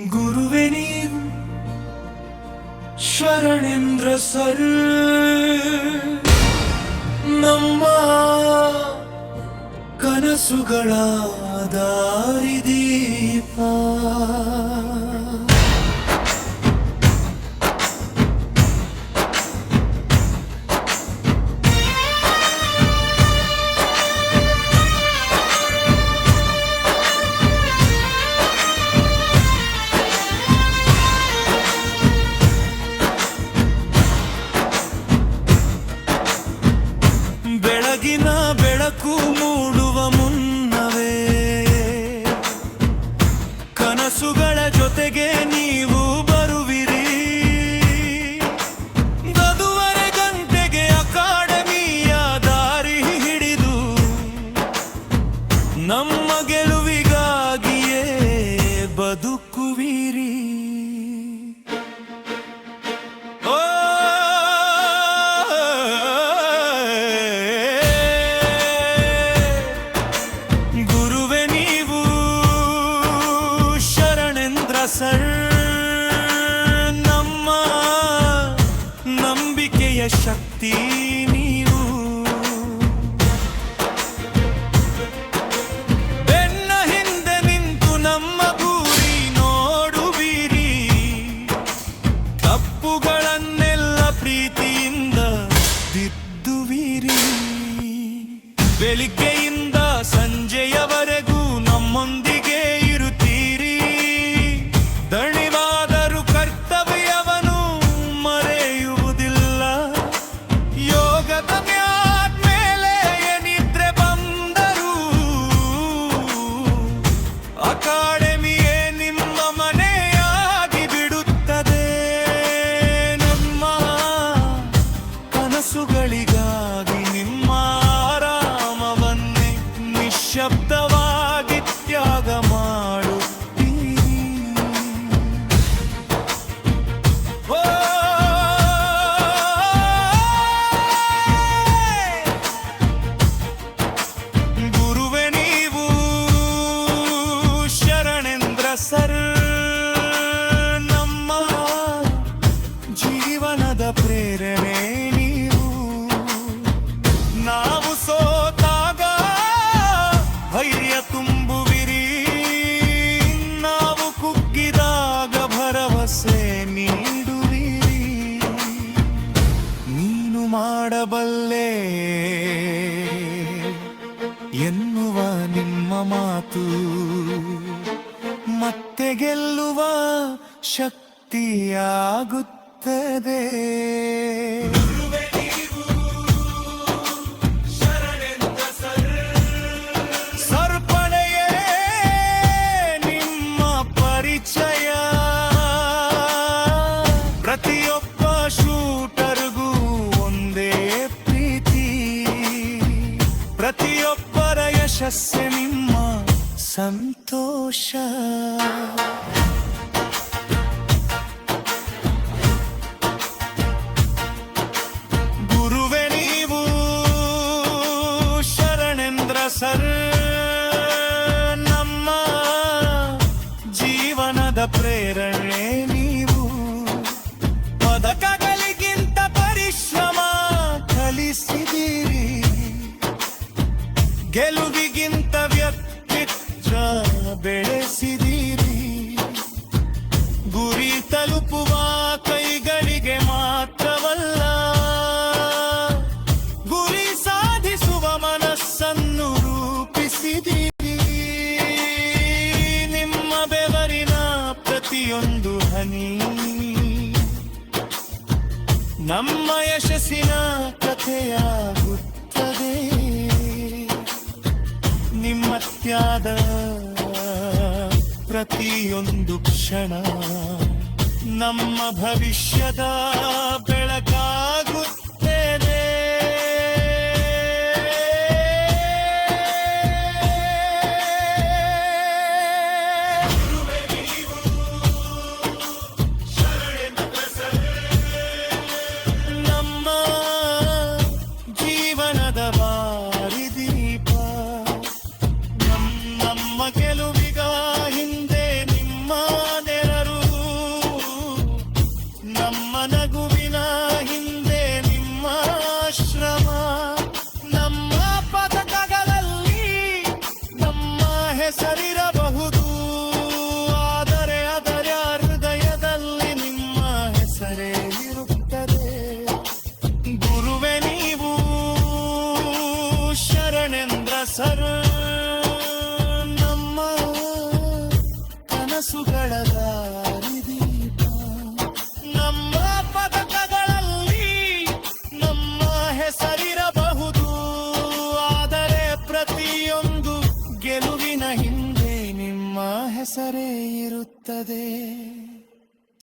ಗುರುವೆ ನೀವು ಶರಣೇಂದ್ರ ಸರ್, ನಮ್ಮ ಕನಸುಗಳ ದಾರಿದೀಪ. ಬೆಳಗಿನ ಬೆಳಕು ಮೂಡುವ ಮುನ್ನವೇ ಕನಸುಗಳ ಜೊತೆಗೆ ನೀವು ಬರುವಿರಿ. ಗದುವರೆ ಗಂಟೆಗೆ ಅಕಾಡೆಮಿಯ ದಾರಿ ಹಿಡಿದು ನಮ್ಮ ಗೆಲುವಿಗಾಗಿಯೇ ಬದುಕುವಿರಿ. ಸರ್, ನಮ್ಮ ನಂಬಿಕೆಯ ಶಕ್ತಿ ನೀವು. ಬೆನ್ನ ಹಿಂದೆ ನಿಂತು ನಮ್ಮ ಗುರಿ ನೋಡುವಿರಿ. ತಪ್ಪುಗಳನ್ನೆಲ್ಲ ಪ್ರೀತಿಯಿಂದ ತಿದ್ದುವಿರಿ. ಬೆಳಿಗ್ಗೆಯಿಂದ ಸಂಜೆಯವರೆಗೂ ನಮ್ಮೊಂದಿಗೆ ಇರುತ್ತೀರಿ. ದಣಿವಾದರೂ ಕರ್ತವ್ಯವನ್ನು ಮರೆಯುವುದಿಲ್ಲ. ಯೋಗದ ಮ್ಯಾದ್ಮೇಲೆ ನಿದ್ರೆ ಬಂದರೂ ಅಕಾಡೆಮಿಯೇ ನಿಮ್ಮ ಮನೆಯಾಗಿ ಬಿಡುತ್ತದೆ. ನಮ್ಮ ಕನಸುಗಳಿಗಾಗಿ ನಿಮ್ಮ ಆರಾಮವನ್ನೇ ನಿಶ್ಶಬ್ದವಾಗಿ ತ್ಯಾಗ ಮಾಡು. ಸರ್, ನಮ್ಮ ಜೀವನದ ಪ್ರೇರಣೆ ನೀವು. ನಾವು ಸೋತಾಗ ಧೈರ್ಯ ತುಂಬುವಿರಿ. ನಾವು ಕುಗ್ಗಿದಾಗ ಭರವಸೆ ನೀಡುವಿರಿ. ನೀನು ಮಾಡಬಲ್ಲೆ ಎನ್ನುವ ನಿಮ್ಮ ಮಾತು ಮತ್ತೆ ಗೆಲ್ಲುವ ಶಕ್ತಿಯಾಗುತ್ತದೆ. ಸರ್ಪಣೆಯೇ ನಿಮ್ಮ ಪರಿಚಯ. ಪ್ರತಿಯೊಬ್ಬ ಶೂಟರ್ಗೂ ಒಂದೇ ಪ್ರೀತಿ. ಪ್ರತಿಯೊಬ್ಬರ ಯಶಸ್ಸೆ ನಿಮ್ಮ ಸಂತೋಷ. ಗುರುವೆ ನೀವು ಶರಣೇಂದ್ರ ಸರ್, ನಮ್ಮ ಜೀವನದ ಪ್ರೇರಣೆ ನೀವು. ಪದಕಗಳಿಗಿಂತ ಪರಿಶ್ರಮ ಕಲಿಸಿದಿರಿ. ಗೆಲುವಿಗಿಂತ ಬೆಳೆಸಿದಿರಿ. ಗುರಿ ತಲುಪುವ ಕೈಗಳಿಗೆ ಮಾತ್ರವಲ್ಲ, ಗುರಿ ಸಾಧಿಸುವ ಮನಸ್ಸನ್ನು ರೂಪಿಸಿದಿರಿ. ನಿಮ್ಮ ಬೆವರಿನ ಪ್ರತಿಯೊಂದು ಹನಿ ನಮ್ಮ ಯಶಸ್ಸಿನ ಕಥೆಯಾಗುತ್ತದೆ. ನಿಮ್ಮ ತ್ಯಾಗ ಪ್ರತಿಯೊಂದು ಕ್ಷಣ ನಮ್ಮ ಭವಿಷ್ಯದ ಬೆಳಕಾಗುತ್ತದೆ. ನಮ್ಮ ಜೀವನದ ದಾರಿದೀಪ. ನಮ್ಮ ಗೆಲುವಿಗ ಹಿಂದೆ ನಿಮ್ಮ ನೆರ ಹೆಸರಿರಬಹುದು, ಆದರೆ ಅದರ ಹೃದಯದಲ್ಲಿ ನಿಮ್ಮ ಹೆಸರೇ ಇರುತ್ತದೆ. ಗುರುವೆ ನೀವು ಶರಣೆಂದ್ರ ಸರ್, ನಮ್ಮ ಕನಸುಗಳ ದಾರಿದೀಪ. ನಮ್ಮ ಪದಕಗಳಲ್ಲಿ ನಮ್ಮ ಹೆಸರಿರಬಹುದು, ಆದರೆ ಪ್ರತಿಯೊಂದು ಗೆಲುವಿನ ಹಿಂದೆ ನಿಮ್ಮ ಹೆಸರೇ ಇರುತ್ತದೆ.